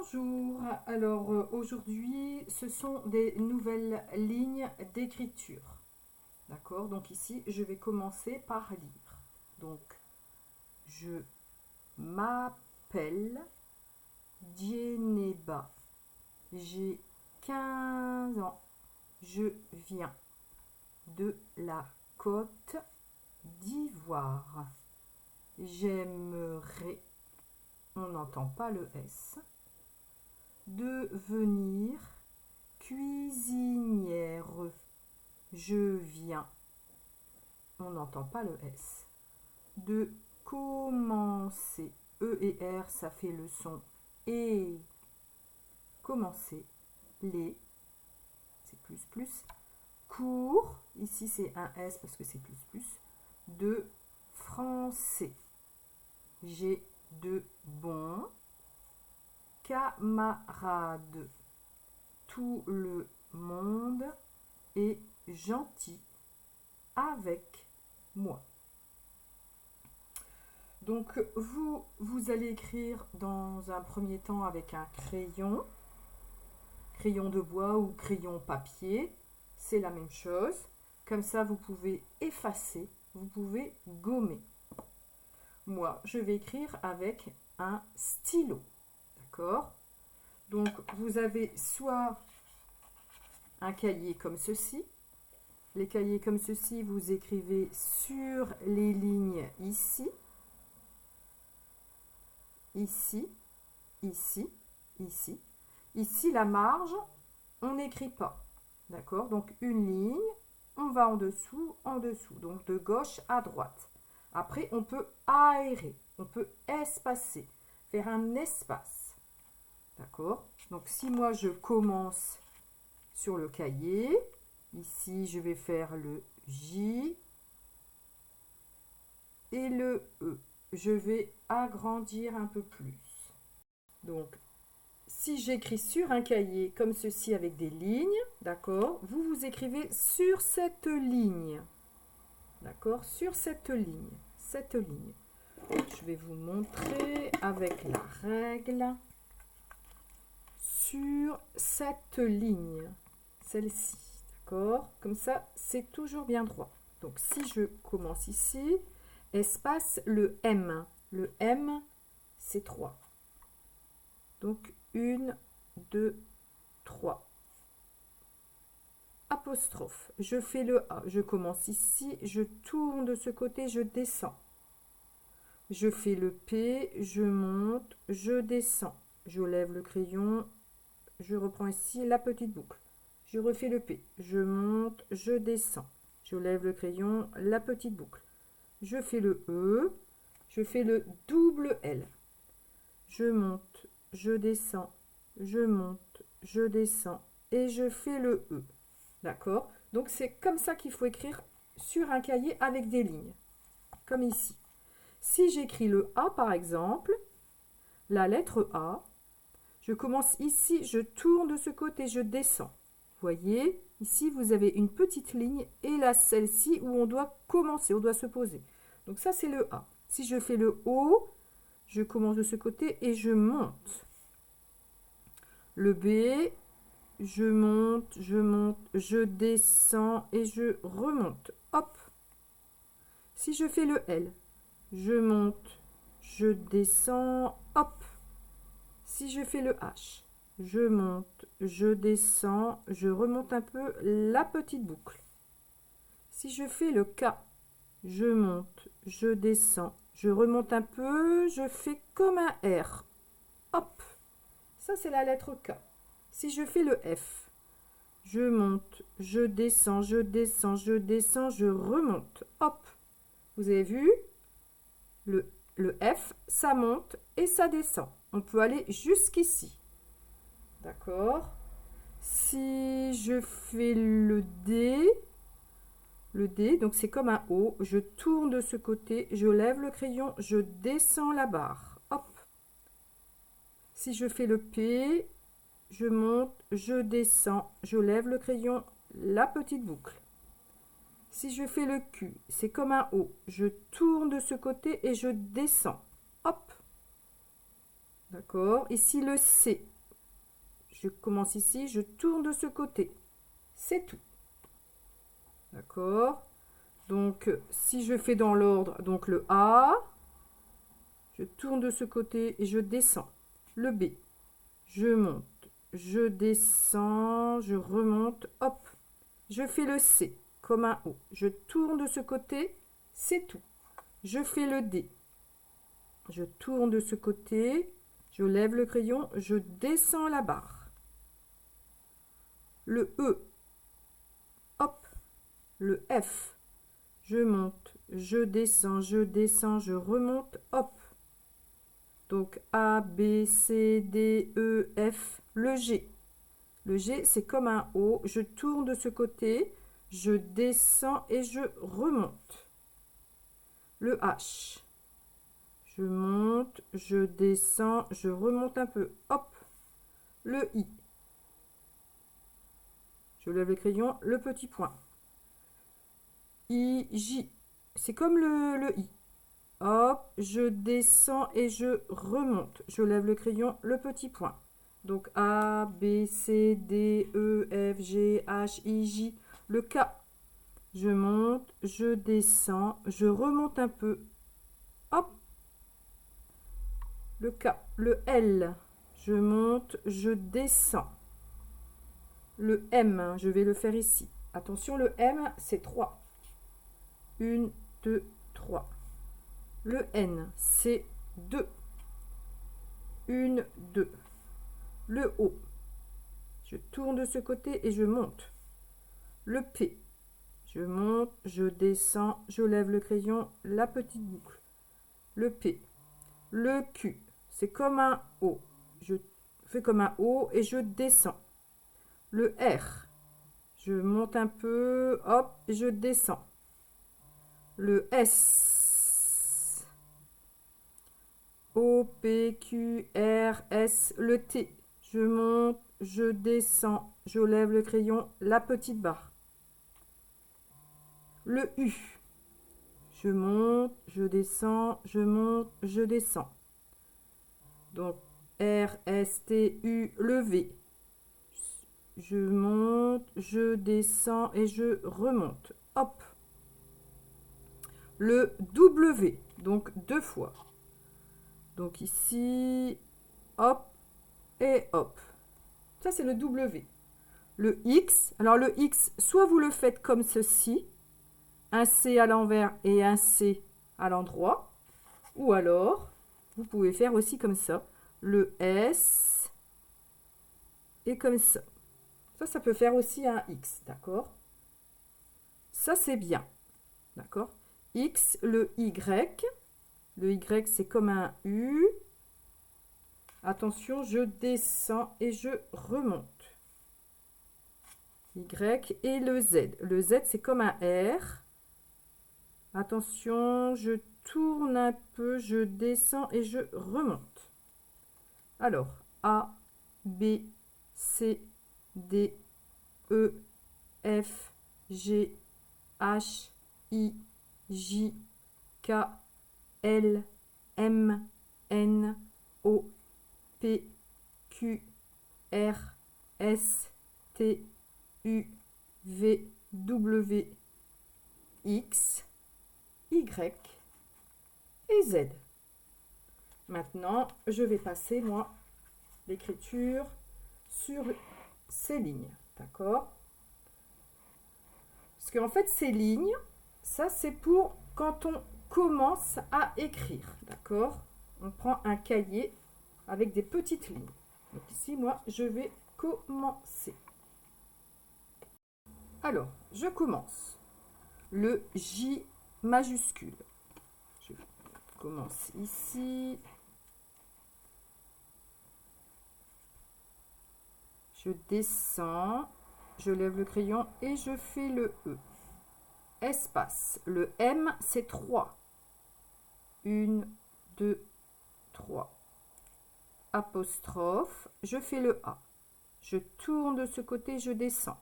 Bonjour, alors aujourd'hui ce sont des nouvelles lignes d'écriture, d'accord? Donc ici je vais commencer par lire. Donc je m'appelle Dieneba, j'ai 15 ans, je viens de la Côte d'Ivoire. J'aimerais, on n'entend pas le S, devenir cuisinière. Je viens, on n'entend pas le S. De commencer, E et R, ça fait le son et. Commencer, les, c'est plus. Cours, ici c'est un S parce que c'est plus. De français. J'ai de bons camarades. Tout le monde est gentil avec moi. Donc vous allez écrire dans un premier temps avec un crayon de bois ou crayon papier, c'est la même chose. Comme ça vous pouvez effacer, vous pouvez gommer. Moi je vais écrire avec un stylo, d'accord? Donc vous avez soit un cahier comme ceci. Les cahiers comme ceci, vous écrivez sur les lignes ici, ici, ici, ici. Ici, la marge, on n'écrit pas. D'accord? Donc une ligne, on va en dessous, donc de gauche à droite. Après, on peut aérer, on peut espacer, faire un espace. D'accord? Donc si moi je commence sur le cahier, ici je vais faire le J et le E. Je vais agrandir un peu plus. Donc si j'écris sur un cahier comme ceci avec des lignes, d'accord, vous écrivez sur cette ligne. D'accord? Sur cette ligne. Je vais vous montrer avec la règle. Sur cette ligne. Celle-ci. D'accord? Comme ça, c'est toujours bien droit. Donc, si je commence ici, espace le M. Le M, c'est 3. Donc, 1, 2, 3. Apostrophe. Je fais le A. Je commence ici, je tourne de ce côté, je descends. Je fais le P, je monte, je descends. Je lève le crayon, je reprends ici la petite boucle. Je refais le P. Je monte, je descends. Je lève le crayon, la petite boucle. Je fais le E. Je fais le double L. Je monte, je descends, je monte, je descends et je fais le E. D'accord? Donc c'est comme ça qu'il faut écrire sur un cahier avec des lignes. Comme ici. Si j'écris le A par exemple, la lettre A, je commence ici, je tourne de ce côté, je descends. Vous voyez, ici vous avez une petite ligne et là celle-ci où on doit commencer, on doit se poser. Donc ça c'est le A. Si je fais le O, je commence de ce côté et je monte. Le B, je monte, je descends et je remonte. Hop. Si je fais le L, je monte, je descends, hop. Si je fais le H, je monte, je descends, je remonte un peu la petite boucle. Si je fais le K, je monte, je descends, je remonte un peu, je fais comme un R. Hop, ça c'est la lettre K. Si je fais le F, je monte, je descends, je remonte. Hop, vous avez vu, le F, ça monte et ça descend. On peut aller jusqu'ici. D'accord? Si je fais le D, donc c'est comme un O, je tourne de ce côté, je lève le crayon, je descends la barre. Hop. Si je fais le P, je monte, je descends, je lève le crayon, la petite boucle. Si je fais le Q, c'est comme un O, je tourne de ce côté et je descends. Hop. D'accord? Ici le C, je commence ici, je tourne de ce côté. C'est tout. D'accord? Donc, si je fais dans l'ordre, donc le A, je tourne de ce côté et je descends. Le B, je monte, je descends, je remonte, hop. Je fais le C comme un O. Je tourne de ce côté, c'est tout. Je fais le D. Je tourne de ce côté, je lève le crayon, je descends la barre. Le E, hop. Le F, je monte, je descends, je remonte, hop. Donc A, B, C, D, E, F, le G. Le G, c'est comme un O. Je tourne de ce côté, je descends et je remonte. Le H. Je monte, je descends, je remonte un peu. Hop. Le I. Je lève le crayon, le petit point. I, J. C'est comme le I. Hop, je descends et je remonte. Je lève le crayon, le petit point. Donc A, B, C, D, E, F, G, H, I, J. Le K. Je monte, je descends, je remonte un peu. Hop. Le K. Le L. Je monte, je descends. Le M, je vais le faire ici. Attention, le M, c'est 3. 1, 2, 3. Le N, c'est 2. 1, 2. Le O, je tourne de ce côté et je monte. Le P, je monte, je descends, je lève le crayon, la petite boucle. Le P. Le Q, c'est comme un O. Je fais comme un O et je descends. Le R, je monte un peu, hop, et je descends. Le S. O, P, Q, R, S. Le T. Je monte, je descends, je lève le crayon, la petite barre. Le U. Je monte, je descends, je monte, je descends. Donc, R, S, T, U, le V. Je monte, je descends et je remonte. Hop. Le W, donc 2 fois. Donc ici, hop et hop. Ça, c'est le W. Le X, alors le X, soit vous le faites comme ceci, un C à l'envers et un C à l'endroit, ou alors, vous pouvez faire aussi comme ça, le S et comme ça. Ça peut faire aussi un X, d'accord? Ça, c'est bien, d'accord? X, le Y c'est comme un U. Attention, je descends et je remonte. Y et le Z. Le Z, c'est comme un R. Attention, je tourne un peu, je descends et je remonte. Alors, A, B, C, D, E, F, G, H, I, J, K, L, M, N, O, P, Q, R, S, T, U, V, W, X, Y et Z. Maintenant, je vais passer, moi, l'écriture sur ces lignes. D'accord? Parce qu'en fait, ces lignes, ça, c'est pour quand on commence à écrire. D'accord? On prend un cahier avec des petites lignes. Donc ici, moi, je vais commencer. Alors, je commence. Le J majuscule. Je commence ici. Je descends. Je lève le crayon et je fais le E. Espace. Le M, c'est 3. 1, 2, 3. Apostrophe. Je fais le A. Je tourne de ce côté, je descends.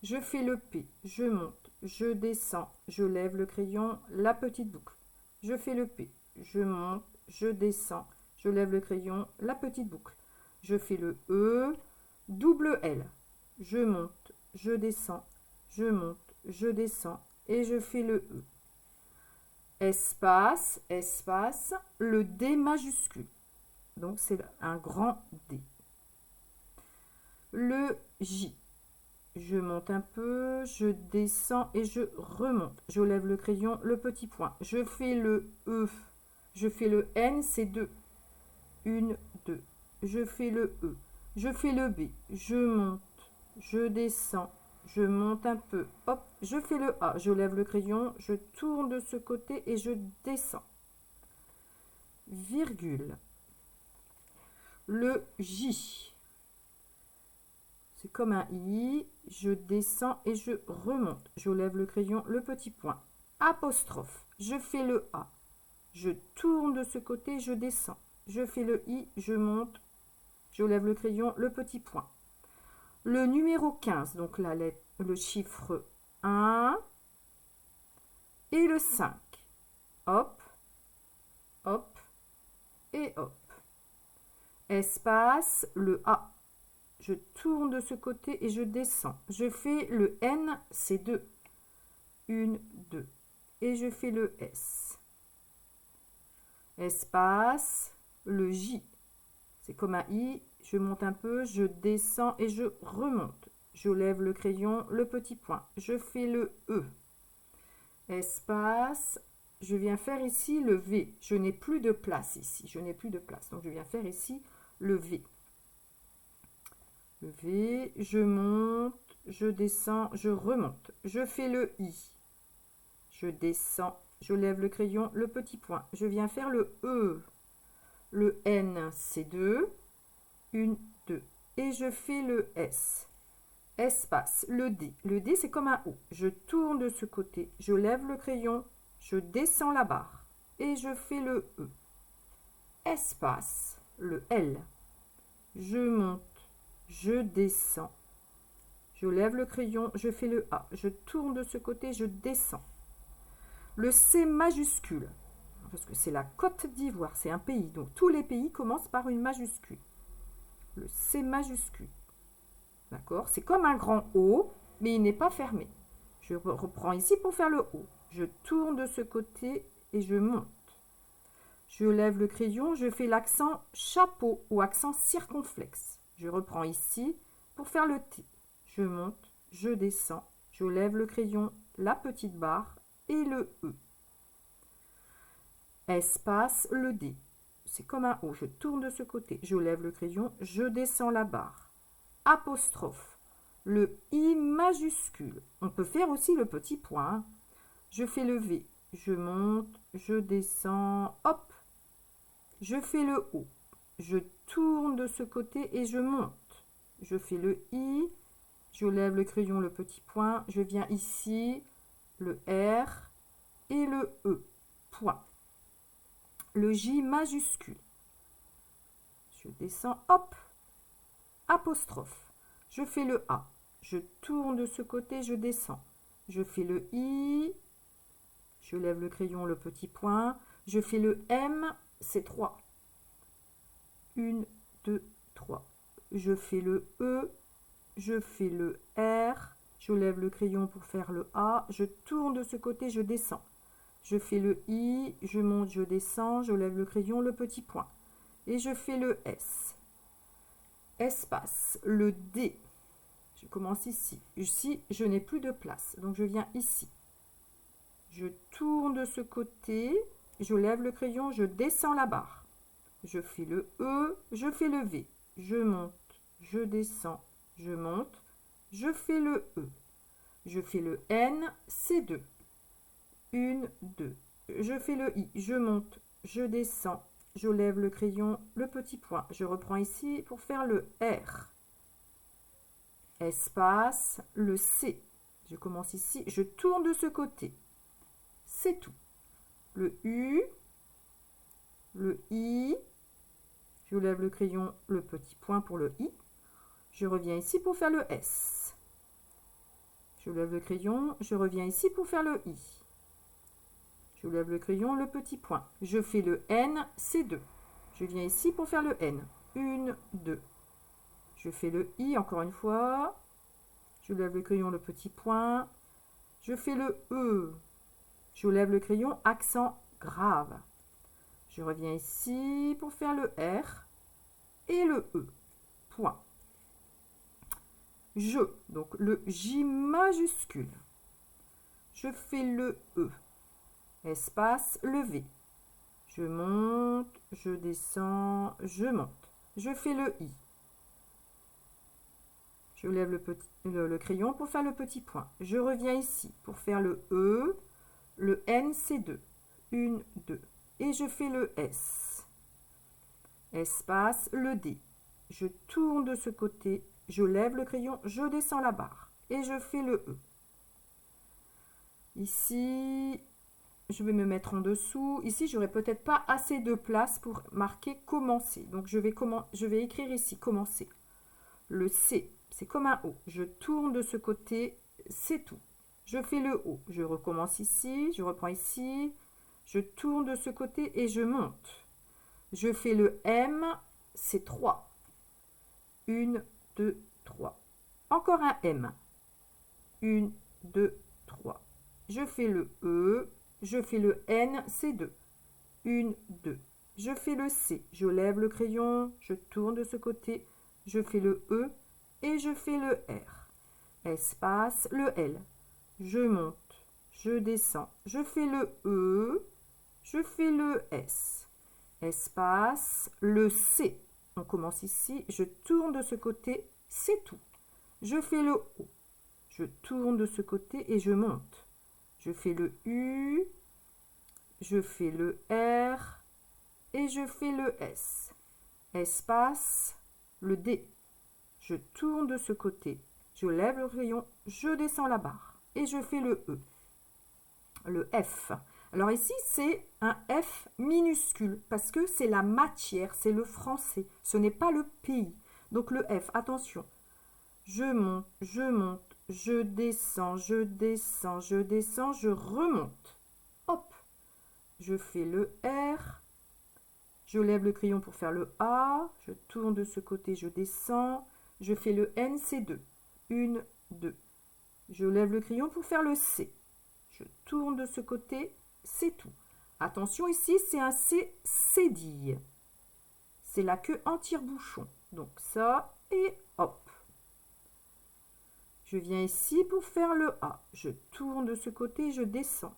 Je fais le P, je monte, je descends, je lève le crayon, la petite boucle. Je fais le P, je monte, je descends, je lève le crayon, la petite boucle. Je fais le E, double L. Je monte, je descends, je monte, je descends et je fais le E. Espace, espace, le D majuscule. Donc c'est un grand D. Le J. Je monte un peu, je descends et je remonte. Je lève le crayon, le petit point. Je fais le E. Je fais le N, c'est 2. 1, 2. Je fais le E. Je fais le B. Je monte, je descends, je monte un peu. Hop, je fais le A. Je lève le crayon, je tourne de ce côté et je descends. Virgule. Le J. C'est comme un I, je descends et je remonte. Je lève le crayon, le petit point. Apostrophe, je fais le A. Je tourne de ce côté, je descends. Je fais le I, je monte. Je lève le crayon, le petit point. Le numéro 15, donc la lettre, le chiffre 1 et le 5. Hop, hop et hop. Espace, le A. Je tourne de ce côté et je descends. Je fais le N, c'est 2. 1, 2. Et je fais le S. Espace, le J. C'est comme un I. Je monte un peu, je descends et je remonte. Je lève le crayon, le petit point. Je fais le E. Espace, je viens faire ici le V. Je n'ai plus de place ici. Je n'ai plus de place. Donc je viens faire ici le V. Le V, je monte, je descends, je remonte. Je fais le I. Je descends, je lève le crayon, le petit point. Je viens faire le E. Le N, c'est 2. 1, 2. Et je fais le S. Espace, le D. Le D, c'est comme un O. Je tourne de ce côté, je lève le crayon, je descends la barre. Et je fais le E. Espace, le L. Je monte, je descends. Je lève le crayon, je fais le A. Je tourne de ce côté, je descends. Le C majuscule, parce que c'est la Côte d'Ivoire, c'est un pays. Donc tous les pays commencent par une majuscule. Le C majuscule. D'accord? C'est comme un grand O, mais il n'est pas fermé. Je reprends ici pour faire le O. Je tourne de ce côté et je monte. Je lève le crayon, je fais l'accent chapeau ou accent circonflexe. Je reprends ici pour faire le T. Je monte, je descends, je lève le crayon, la petite barre et le E. Espace, le D. C'est comme un O. Je tourne de ce côté, je lève le crayon, je descends la barre. Apostrophe. Le I majuscule. On peut faire aussi le petit point. Je fais le V. Je monte, je descends, hop. Je fais le O. Je tourne de ce côté et je monte. Je fais le I. Je lève le crayon, le petit point. Je viens ici, le R et le E. Point. Le J majuscule. Je descends, hop. Apostrophe. Je fais le A. Je tourne de ce côté, je descends. Je fais le I. Je lève le crayon, le petit point. Je fais le M, c'est 3. 1, 2, 3. Je fais le E. Je fais le R. Je lève le crayon pour faire le A. Je tourne de ce côté, je descends. Je fais le I. Je monte, je descends. Je lève le crayon, le petit point. Et je fais le S. Espace, le D. Je commence ici. Ici, je n'ai plus de place. Donc, je viens ici. Je tourne de ce côté. Je lève le crayon. Je descends la barre. Je fais le E. Je fais le V. Je monte. Je descends. Je monte. Je fais le E. Je fais le N. C'est 2. 1, 2. Je fais le I. Je monte. Je descends. Je lève le crayon, le petit point. Je reprends ici pour faire le R. Espace, le C. Je commence ici, je tourne de ce côté. C'est tout. Le U, le I. Je lève le crayon, le petit point pour le I. Je reviens ici pour faire le S. Je lève le crayon, je reviens ici pour faire le I. Je lève le crayon, le petit point. Je fais le N, c'est 2. Je viens ici pour faire le N. 1, 2. Je fais le I encore une fois. Je lève le crayon, le petit point. Je fais le E. Je lève le crayon, accent grave. Je reviens ici pour faire le R et le E. Point. Je, donc le J majuscule. Je fais le E. Espace, le V. Je monte, je descends, je monte. Je fais le I. Je lève le crayon pour faire le petit point. Je reviens ici pour faire le E. Le N, c'est 2. 1, 2. Et je fais le S. Espace, le D. Je tourne de ce côté, je lève le crayon, je descends la barre. Et je fais le E. Ici, je vais me mettre en dessous. Ici, j'aurai peut-être pas assez de place pour marquer commencer. Donc, je vais écrire ici commencer. Le C, c'est comme un O. Je tourne de ce côté, c'est tout. Je fais le O. Je recommence ici, je reprends ici. Je tourne de ce côté et je monte. Je fais le M, c'est 3. 1, 2, 3. Encore un M. 1, 2, 3. Je fais le E. Je fais le N, c'est 2. 1, 2. Je fais le C. Je lève le crayon, je tourne de ce côté. Je fais le E et je fais le R. Espace, le L. Je monte, je descends. Je fais le E. Je fais le S. Espace, le C. On commence ici, je tourne de ce côté, c'est tout. Je fais le O. Je tourne de ce côté et je monte. Je fais le U. Je fais le R. Et je fais le S. Espace, le D. Je tourne de ce côté. Je lève le crayon, je descends la barre. Et je fais le E. Le F. Alors ici, c'est un F minuscule parce que c'est la matière, c'est le français. Ce n'est pas le pays. Donc le F, attention. Je monte, je descends, je descends, je descends, je remonte. Hop. Je fais le R. Je lève le crayon pour faire le A. Je tourne de ce côté, je descends. Je fais le N, c'est 2. 1, 2. Je lève le crayon pour faire le C. Je tourne de ce côté, c'est tout. Attention, ici, c'est un C cédille. C'est la queue en tire-bouchon. Donc ça, et hop. Je viens ici pour faire le A. Je tourne de ce côté, je descends.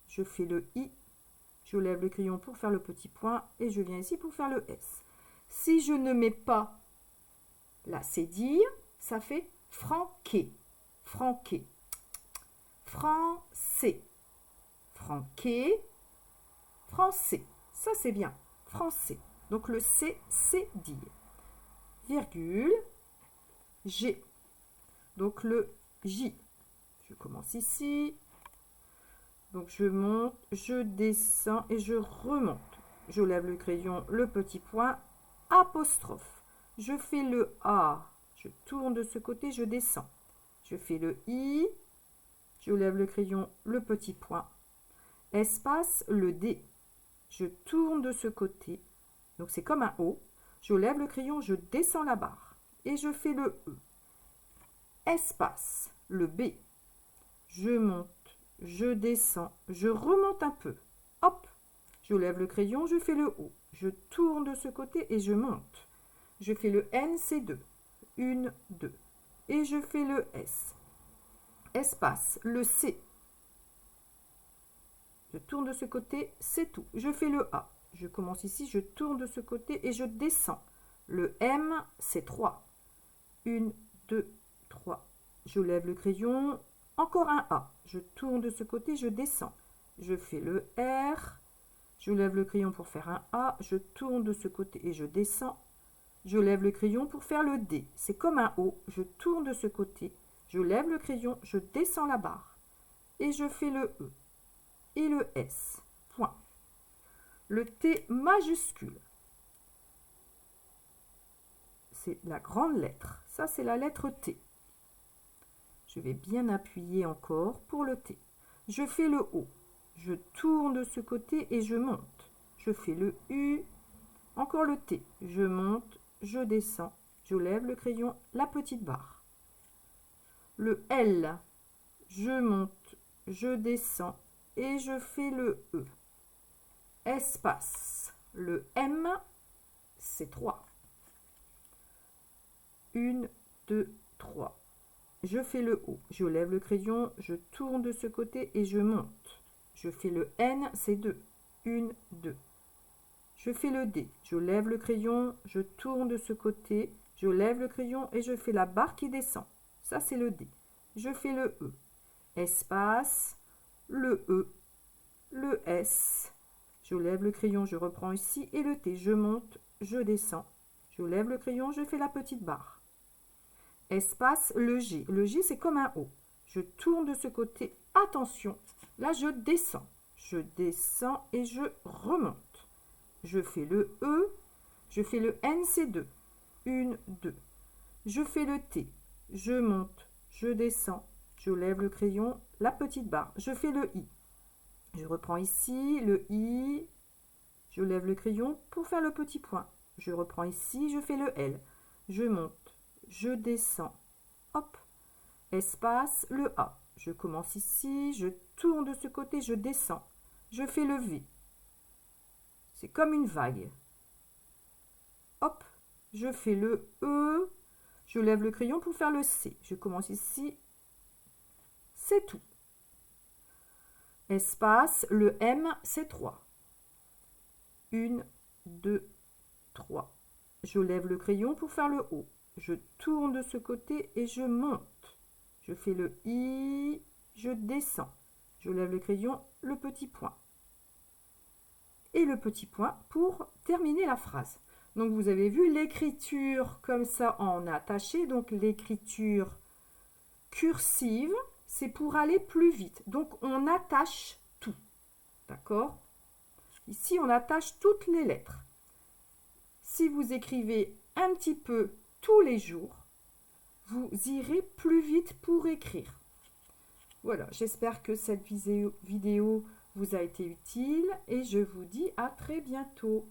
Je fais le I. Je lève le crayon pour faire le petit point et je viens ici pour faire le S. Si je ne mets pas la cédille, ça fait franquer. Franquer. Français. Franquer. Français. Ça, c'est bien. Français. Donc, le C, cédille. Virgule. G. Donc, le J. Je commence ici. Donc, je monte, je descends et je remonte. Je lève le crayon, le petit point, apostrophe. Je fais le A. Je tourne de ce côté, je descends. Je fais le I. Je lève le crayon, le petit point. Espace, le D. Je tourne de ce côté. Donc, c'est comme un O. Je lève le crayon, je descends la barre. Et je fais le E. Espace, le B. Je monte. Je descends, je remonte un peu. Hop, je lève le crayon, je fais le O. Je tourne de ce côté et je monte. Je fais le N, c'est 2. 1, 2. Et je fais le S. Espace, le C. Je tourne de ce côté, c'est tout. Je fais le A. Je commence ici, je tourne de ce côté et je descends. Le M, c'est 3. 1, 2, 3. Je lève le crayon. Encore un A. Je tourne de ce côté, je descends. Je fais le R. Je lève le crayon pour faire un A. Je tourne de ce côté et je descends. Je lève le crayon pour faire le D. C'est comme un O. Je tourne de ce côté. Je lève le crayon, je descends la barre. Et je fais le E. Et le S. Point. Le T majuscule. C'est la grande lettre. Ça, c'est la lettre T. Je vais bien appuyer encore pour le T. Je fais le O. Je tourne de ce côté et je monte. Je fais le U. Encore le T. Je monte, je descends. je lève le crayon, la petite barre. Le L, je monte, je descends et je fais le E. Espace. Le M, c'est 3. 1, 2, 3. Je fais le O, je lève le crayon, je tourne de ce côté et je monte. Je fais le N, c'est 2. 1, 2. Je fais le D, je lève le crayon, je tourne de ce côté, je lève le crayon et je fais la barre qui descend. Ça, c'est le D. Je fais le E. Espace, le E, le S. Je lève le crayon, je reprends ici et le T. Je monte, je descends. Je lève le crayon, je fais la petite barre. Espace, le G. Le G, c'est comme un O. Je tourne de ce côté. Attention, là, je descends. Je descends et je remonte. Je fais le E. Je fais le N, c'est 2. 1, 2. Je fais le T. Je monte, je descends. Je lève le crayon, la petite barre. Je fais le I. Je reprends ici, le I. Je lève le crayon pour faire le petit point. Je reprends ici, je fais le L. Je monte, je descends. Hop. Espace, le A. Je commence ici, je tourne de ce côté, je descends. Je fais le V. C'est comme une vague. Hop. Je fais le E. Je lève le crayon pour faire le C. Je commence ici. C'est tout. Espace, le M, c'est 3. 1, 2, 3. Je lève le crayon pour faire le O. Je tourne de ce côté et je monte. Je fais le I, je descends. Je lève le crayon, le petit point. Et le petit point pour terminer la phrase. Donc vous avez vu l'écriture comme ça en attaché. Donc l'écriture cursive, c'est pour aller plus vite. Donc on attache tout. D'accord? Ici, on attache toutes les lettres. Si vous écrivez un petit peu tous les jours, vous irez plus vite pour écrire. Voilà, j'espère que cette vidéo vous a été utile et je vous dis à très bientôt.